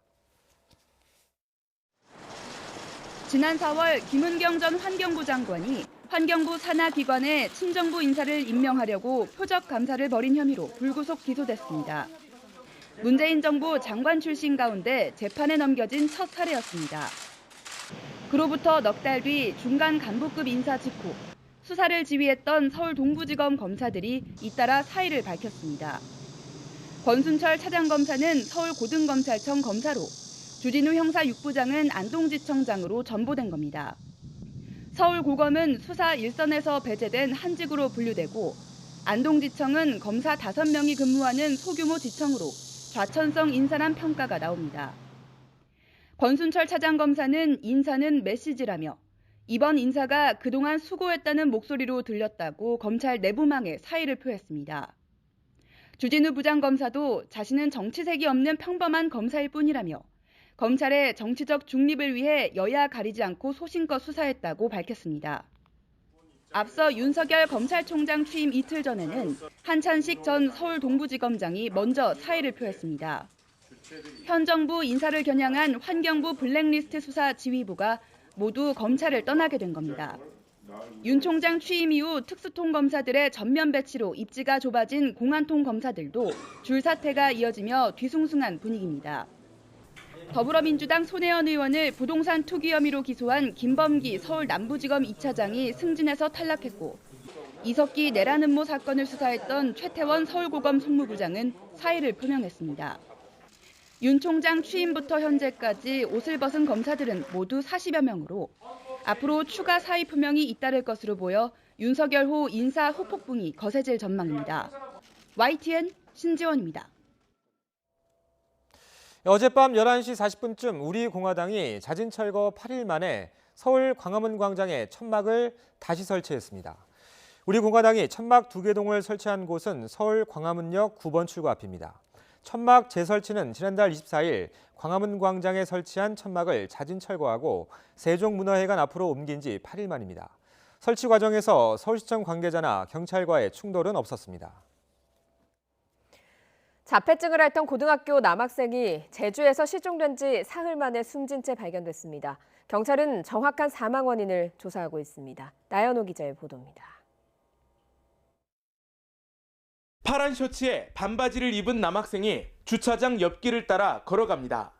지난 4월 김은경 전 환경부 장관이 환경부 산하 기관에 친정부 인사를 임명하려고 표적 감사를 벌인 혐의로 불구속 기소됐습니다. 문재인 정부 장관 출신 가운데 재판에 넘겨진 첫 사례였습니다. 그로부터 넉 달 뒤 중간 간부급 인사 직후 수사를 지휘했던 서울 동부지검 검사들이 잇따라 사의를 밝혔습니다. 권순철 차장검사는 서울고등검찰청 검사로, 주진우 형사 6부장은 안동지청장으로 전보된 겁니다. 서울고검은 수사 일선에서 배제된 한직으로 분류되고 안동지청은 검사 5명이 근무하는 소규모 지청으로 좌천성 인사란 평가가 나옵니다. 권순철 차장검사는 인사는 메시지라며 이번 인사가 그동안 수고했다는 목소리로 들렸다고 검찰 내부망에 사의를 표했습니다. 주진우 부장검사도 자신은 정치색이 없는 평범한 검사일 뿐이라며 검찰의 정치적 중립을 위해 여야 가리지 않고 소신껏 수사했다고 밝혔습니다. 앞서 윤석열 검찰총장 취임 이틀 전에는 한찬식 전 서울 동부지검장이 먼저 사의를 표했습니다. 현 정부 인사를 겨냥한 환경부 블랙리스트 수사 지휘부가 모두 검찰을 떠나게 된 겁니다. 윤 총장 취임 이후 특수통 검사들의 전면 배치로 입지가 좁아진 공안통 검사들도 줄사퇴가 이어지며 뒤숭숭한 분위기입니다. 더불어민주당 손혜원 의원을 부동산 투기 혐의로 기소한 김범기 서울 남부지검 2차장이 승진해서 탈락했고 이석기 내란 음모 사건을 수사했던 최태원 서울고검 송무부장은 사의를 표명했습니다. 윤 총장 취임부터 현재까지 옷을 벗은 검사들은 모두 40여 명으로 앞으로 추가 사의 표명이 잇따를 것으로 보여 윤석열호 인사 후폭풍이 거세질 전망입니다. YTN 신지원입니다. 어젯밤 11시 40분쯤 우리 공화당이 자진 철거 8일 만에 서울 광화문 광장에 천막을 다시 설치했습니다. 우리 공화당이 천막 2개동을 설치한 곳은 서울 광화문역 9번 출구 앞입니다. 천막 재설치는 지난달 24일 광화문 광장에 설치한 천막을 자진 철거하고 세종문화회관 앞으로 옮긴 지 8일 만입니다. 설치 과정에서 서울시청 관계자나 경찰과의 충돌은 없었습니다. 자폐증을 앓던 고등학교 남학생이 제주에서 실종된 지 사흘 만에 숨진 채 발견됐습니다. 경찰은 정확한 사망 원인을 조사하고 있습니다. 나연호 기자의 보도입니다. 파란 셔츠에 반바지를 입은 남학생이 주차장 옆길을 따라 걸어갑니다.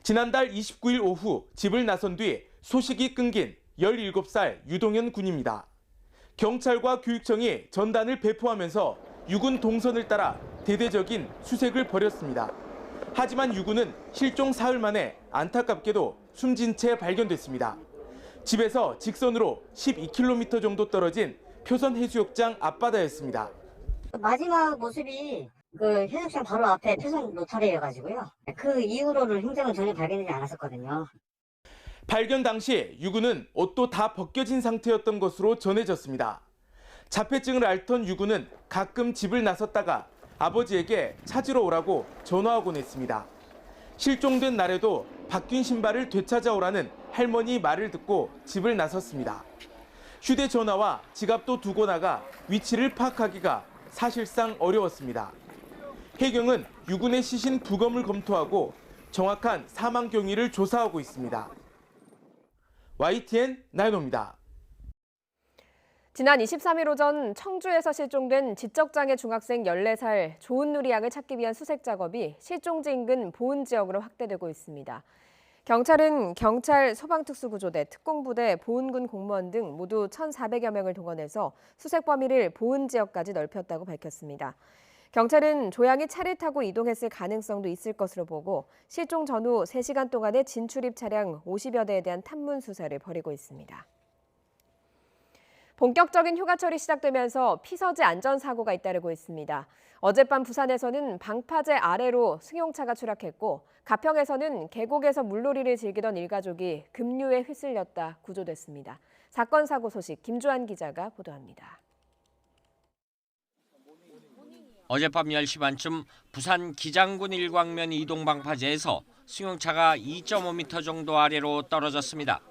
지난달 29일 오후 집을 나선 뒤 소식이 끊긴 17살 유동현 군입니다. 경찰과 교육청이 전단을 배포하면서 유군 동선을 따라 대대적인 수색을 벌였습니다. 하지만 유군은 실종 사흘 만에 안타깝게도 숨진 채 발견됐습니다. 집에서 직선으로 12km 정도 떨어진 표선 해수욕장 앞바다였습니다. 마지막 모습이 그 해수욕장 바로 앞에 표선 로터리여가지고요. 그 이후로는 행적은 전혀 발견되지 않았었거든요. 발견 당시 유군은 옷도 다 벗겨진 상태였던 것으로 전해졌습니다. 자폐증을 앓던 유군은 가끔 집을 나섰다가 아버지에게 찾으러 오라고 전화하곤 했습니다. 실종된 날에도 바뀐 신발을 되찾아오라는 할머니 말을 듣고 집을 나섰습니다. 휴대전화와 지갑도 두고 나가 위치를 파악하기가 사실상 어려웠습니다. 해경은 유군의 시신 부검을 검토하고 정확한 사망 경위를 조사하고 있습니다. YTN 나연호입니다. 지난 23일 오전 청주에서 실종된 지적장애 중학생 14살 조은누리 양을 찾기 위한 수색 작업이 실종지 인근 보은 지역으로 확대되고 있습니다. 경찰은 경찰, 소방특수구조대, 특공부대, 보은군 공무원 등 모두 1,400여 명을 동원해서 수색 범위를 보은 지역까지 넓혔다고 밝혔습니다. 경찰은 조양이 차를 타고 이동했을 가능성도 있을 것으로 보고 실종 전후 3시간 동안의 진출입 차량 50여 대에 대한 탐문 수사를 벌이고 있습니다. 본격적인 휴가철이 시작되면서 피서지 안전사고가 잇따르고 있습니다. 어젯밤 부산에서는 방파제 아래로 승용차가 추락했고 가평에서는 계곡에서 물놀이를 즐기던 일가족이 급류에 휩쓸렸다 구조됐습니다. 사건 사고 소식 김주한 기자가 보도합니다. 어젯밤 10시 반쯤 부산 기장군 일광면 이동방파제에서 승용차가 2.5m 정도 아래로 떨어졌습니다.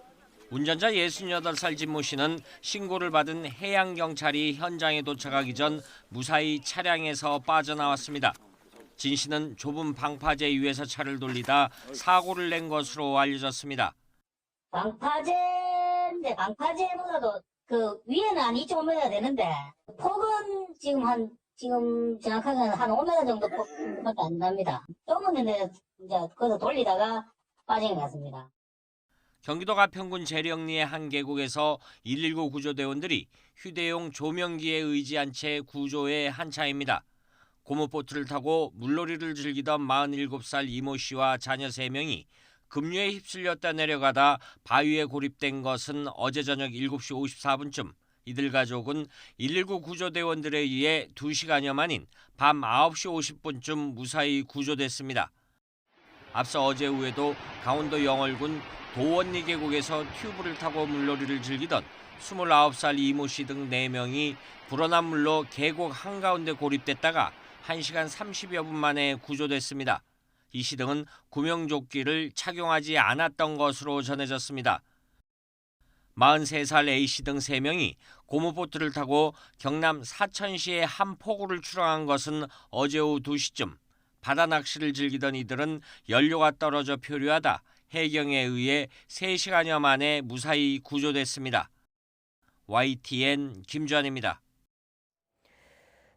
운전자 68살 진모 씨는 신고를 받은 해양경찰이 현장에 도착하기 전 무사히 차량에서 빠져나왔습니다. 진 씨는 좁은 방파제 위에서 차를 돌리다 사고를 낸 것으로 알려졌습니다. 방파제인데 방파제보다도 그 위에는 한 2.5m 되는데 폭은 지금 정확하게 한 5m 정도밖에 안 납니다. 조금은 이제 거기서 돌리다가 빠진 것 같습니다. 경기도 가평군 재령리의 한 계곡에서 119 구조대원들이 휴대용 조명기에 의지한 채 구조에 한차입니다. 고무보트를 타고 물놀이를 즐기던 47살 이모 씨와 자녀 3명이 급류에 휩쓸렸다 내려가다 바위에 고립된 것은 어제 저녁 7시 54분쯤. 이들 가족은 119 구조대원들에 의해 2시간여 만인 밤 9시 50분쯤 무사히 구조됐습니다. 앞서 어제 오후에도 강원도 영월군 도원리 계곡에서 튜브를 타고 물놀이를 즐기던 29살 이모 씨 등 4명이 불어난 물로 계곡 한가운데 고립됐다가 1시간 30여 분 만에 구조됐습니다. 이 씨 등은 구명조끼를 착용하지 않았던 것으로 전해졌습니다. 43살 A씨 등 3명이 고무보트를 타고 경남 사천시의 한 포구를 출항한 것은 어제 오후 2시쯤. 바다 낚시를 즐기던 이들은 연료가 떨어져 표류하다 해경에 의해 3시간여 만에 무사히 구조됐습니다. YTN 김주환입니다.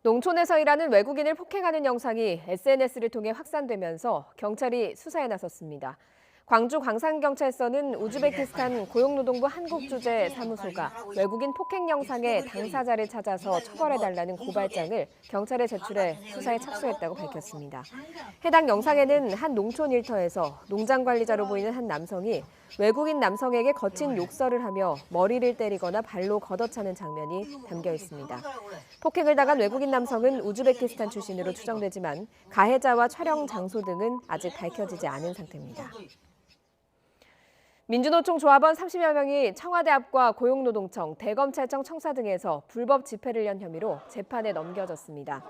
농촌에서 일하는 외국인을 폭행하는 영상이 SNS를 통해 확산되면서 경찰이 수사에 나섰습니다. 광주 광산경찰서는 우즈베키스탄 고용노동부 한국주재사무소가 외국인 폭행 영상의 당사자를 찾아서 처벌해달라는 고발장을 경찰에 제출해 수사에 착수했다고 밝혔습니다. 해당 영상에는 한 농촌 일터에서 농장 관리자로 보이는 한 남성이 외국인 남성에게 거친 욕설을 하며 머리를 때리거나 발로 걷어차는 장면이 담겨 있습니다. 폭행을 당한 외국인 남성은 우즈베키스탄 출신으로 추정되지만 가해자와 촬영 장소 등은 아직 밝혀지지 않은 상태입니다. 민주노총 조합원 30여 명이 청와대 앞과 고용노동청, 대검찰청 청사 등에서 불법 집회를 연 혐의로 재판에 넘겨졌습니다.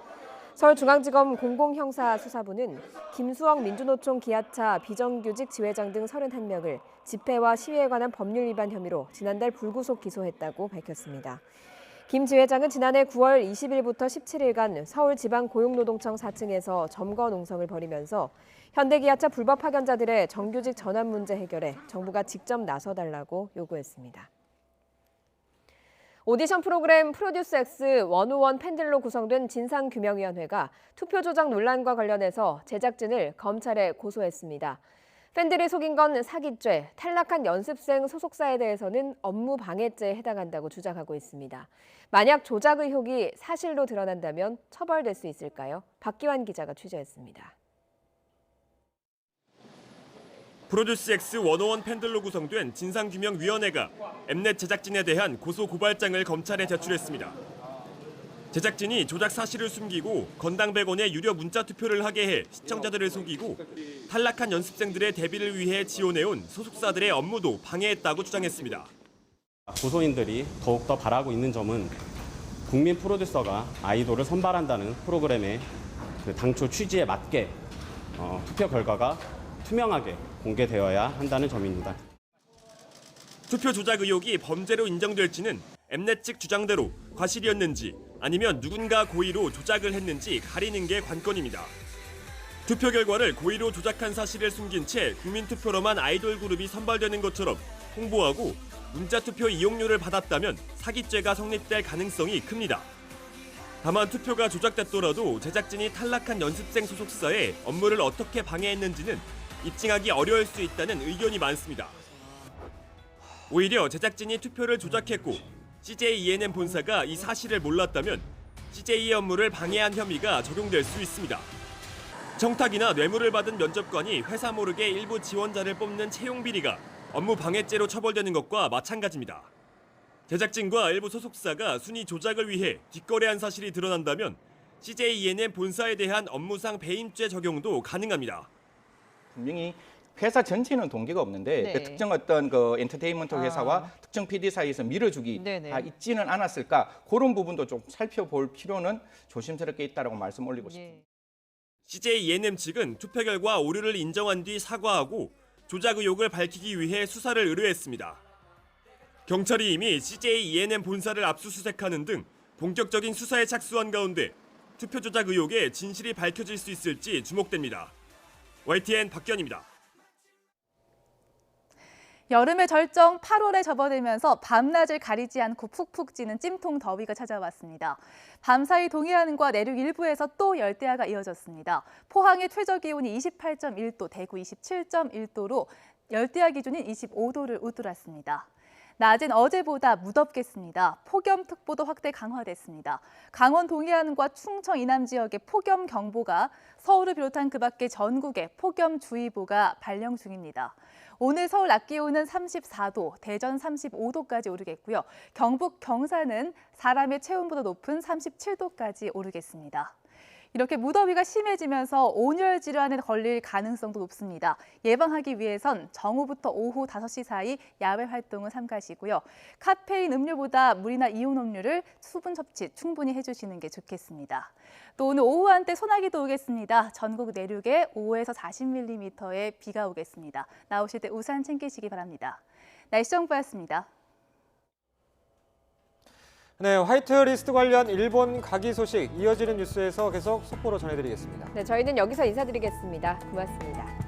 서울중앙지검 공공형사수사부는 김수영 민주노총 기아차 비정규직 지회장 등 31명을 집회와 시위에 관한 법률 위반 혐의로 지난달 불구속 기소했다고 밝혔습니다. 김 지회장은 지난해 9월 20일부터 17일간 서울지방고용노동청 4층에서 점거 농성을 벌이면서 현대기아차 불법 파견자들의 정규직 전환 문제 해결에 정부가 직접 나서달라고 요구했습니다. 오디션 프로그램 프로듀스 X 101 팬들로 구성된 진상규명위원회가 투표 조작 논란과 관련해서 제작진을 검찰에 고소했습니다. 팬들이 속인 건 사기죄, 탈락한 연습생 소속사에 대해서는 업무 방해죄에 해당한다고 주장하고 있습니다. 만약 조작 의혹이 사실로 드러난다면 처벌될 수 있을까요? 박기환 기자가 취재했습니다. 프로듀스 X 101 팬들로 구성된 진상규명위원회가 엠넷 제작진에 대한 고소고발장을 검찰에 제출했습니다. 제작진이 조작 사실을 숨기고 건당 100원의 유료 문자 투표를 하게 해 시청자들을 속이고 탈락한 연습생들의 데뷔를 위해 지원해온 소속사들의 업무도 방해했다고 주장했습니다. 고소인들이 더욱더 바라고 있는 점은 국민 프로듀서가 아이돌을 선발한다는 프로그램의 당초 취지에 맞게 투표 결과가 투명하게 공개되어야 한다는 점입니다. 투표 조작 의혹이 범죄로 인정될지는 엠넷 측 주장대로 과실이었는지 아니면 누군가 고의로 조작을 했는지 가리는 게 관건입니다. 투표 결과를 고의로 조작한 사실을 숨긴 채 국민투표로만 아이돌 그룹이 선발되는 것처럼 홍보하고 문자투표 이용료를 받았다면 사기죄가 성립될 가능성이 큽니다. 다만 투표가 조작됐더라도 제작진이 탈락한 연습생 소속사에 업무를 어떻게 방해했는지는 입증하기 어려울 수 있다는 의견이 많습니다. 오히려 제작진이 투표를 조작했고 CJ ENM 본사가 이 사실을 몰랐다면 CJ의 업무를 방해한 혐의가 적용될 수 있습니다. 청탁이나 뇌물을 받은 면접관이 회사 모르게 일부 지원자를 뽑는 채용 비리가 업무 방해죄로 처벌되는 것과 마찬가지입니다. 제작진과 일부 소속사가 순위 조작을 위해 뒷거래한 사실이 드러난다면 CJ ENM 본사에 대한 업무상 배임죄 적용도 가능합니다. 분명히 회사 전체는 동기가 없는데 네. 그 특정 어떤 그 엔터테인먼트 회사와 특정 PD 사이에서 밀어주기 다 있지는 않았을까, 그런 부분도 좀 살펴볼 필요는 조심스럽게 있다라고 말씀 올리고 싶습니다. CJ ENM 측은 투표 결과 오류를 인정한 뒤 사과하고 조작 의혹을 밝히기 위해 수사를 의뢰했습니다. 경찰이 이미 CJ ENM 본사를 압수수색하는 등 본격적인 수사에 착수한 가운데 투표 조작 의혹의 진실이 밝혀질 수 있을지 주목됩니다. YTN 박견입니다. 여름의 절정 8월에 접어들면서 밤낮을 가리지 않고 푹푹 찌는 찜통 더위가 찾아왔습니다. 밤사이 동해안과 내륙 일부에서 또 열대야가 이어졌습니다. 포항의 최저기온이 28.1도, 대구 27.1도로 열대야 기준인 25도를 웃돌았습니다. 낮은 어제보다 무덥겠습니다. 폭염특보도 확대 강화됐습니다. 강원 동해안과 충청 이남 지역에 폭염경보가, 서울을 비롯한 그 밖의 전국에 폭염주의보가 발령 중입니다. 오늘 서울 낮 기온은 34도, 대전 35도까지 오르겠고요. 경북, 경산은 사람의 체온보다 높은 37도까지 오르겠습니다. 이렇게 무더위가 심해지면서 온열 질환에 걸릴 가능성도 높습니다. 예방하기 위해선 정오부터 오후 5시 사이 야외 활동을 삼가시고요. 카페인 음료보다 물이나 이온 음료를 수분 섭취 충분히 해주시는 게 좋겠습니다. 또 오늘 오후 한때 소나기도 오겠습니다. 전국 내륙에 5에서 40mm의 비가 오겠습니다. 나오실 때 우산 챙기시기 바랍니다. 날씨 정보였습니다. 네, 화이트리스트 관련 일본 가기 소식 이어지는 뉴스에서 계속 속보로 전해드리겠습니다. 네, 저희는 여기서 인사드리겠습니다. 고맙습니다.